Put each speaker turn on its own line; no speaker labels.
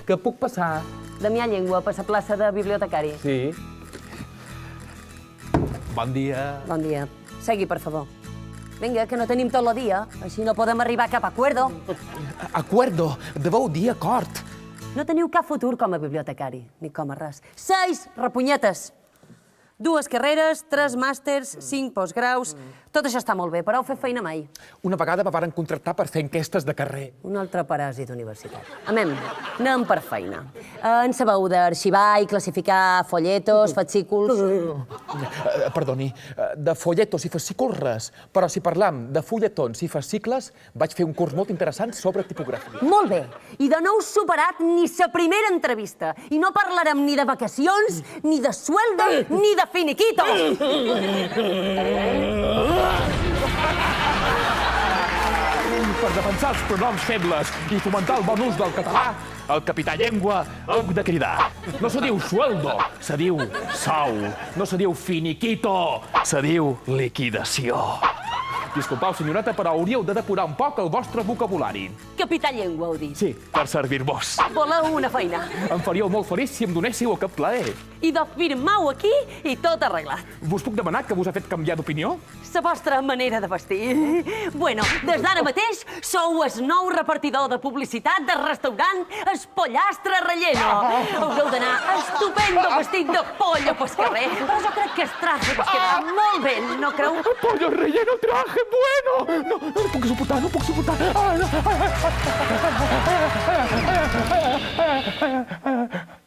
Que puc passar?
Damià Llengua, per la plaça de bibliotecari.
Sí. Bon dia.
Bon dia. Segui, per favor. Vinga, que no tenim tot el dia. Així no podem arribar a cap acuerdo.
Acuerdo. Deveu dir acord.
No teniu cap futur com a bibliotecari, ni com a res. 6 repunyetes. 2 carreres, 3 màsters, 5 postgraus... Tot això està molt bé, però heu fet feina mai.
Una vegada me varen contractar per fer enquestes de carrer.
Un altre paràsit universitari. Anem per feina. En sabeu d'arxivar i classificar folletos, fascículs...
Perdoni, de folletos i fascículs res, però si parlam de fulletons i fascicles, vaig fer un curs molt interessant sobre tipografia.
Molt bé. I de no heu superat ni la primera entrevista. I no parlarem ni de vacacions, ni de sueldo, ni de finiquito.
Per defensar els pronoms febles i fomentar el bon ús del català, el capità Llengua ha de cridar. No se diu sueldo, se diu sou. No se diu finiquito, se diu liquidació. Disculpau, senyoreta, però hauríeu de depurar un poc el vostre vocabulari.
Capità Llengua, heu dit.
Sí, per servir-vos.
Voleu una feina.
Em faríeu molt feliç si em donéssiu aquest plaer.
I de firmau aquí i tot arreglat.
Vos puc demanar que vos ha fet canviar d'opinió?
La vostra manera de vestir. Bueno, des d'ara mateix sou el nou repartidor de publicitat del restaurant Espollastre Relleno. Haureu d'anar estupendo vestit de pollo pel carrer, però jo crec que el traje vos quedarà molt bé, no creu?
Pollo relleno, traje bueno! No puc suportar, no puc suportar! Ah, no.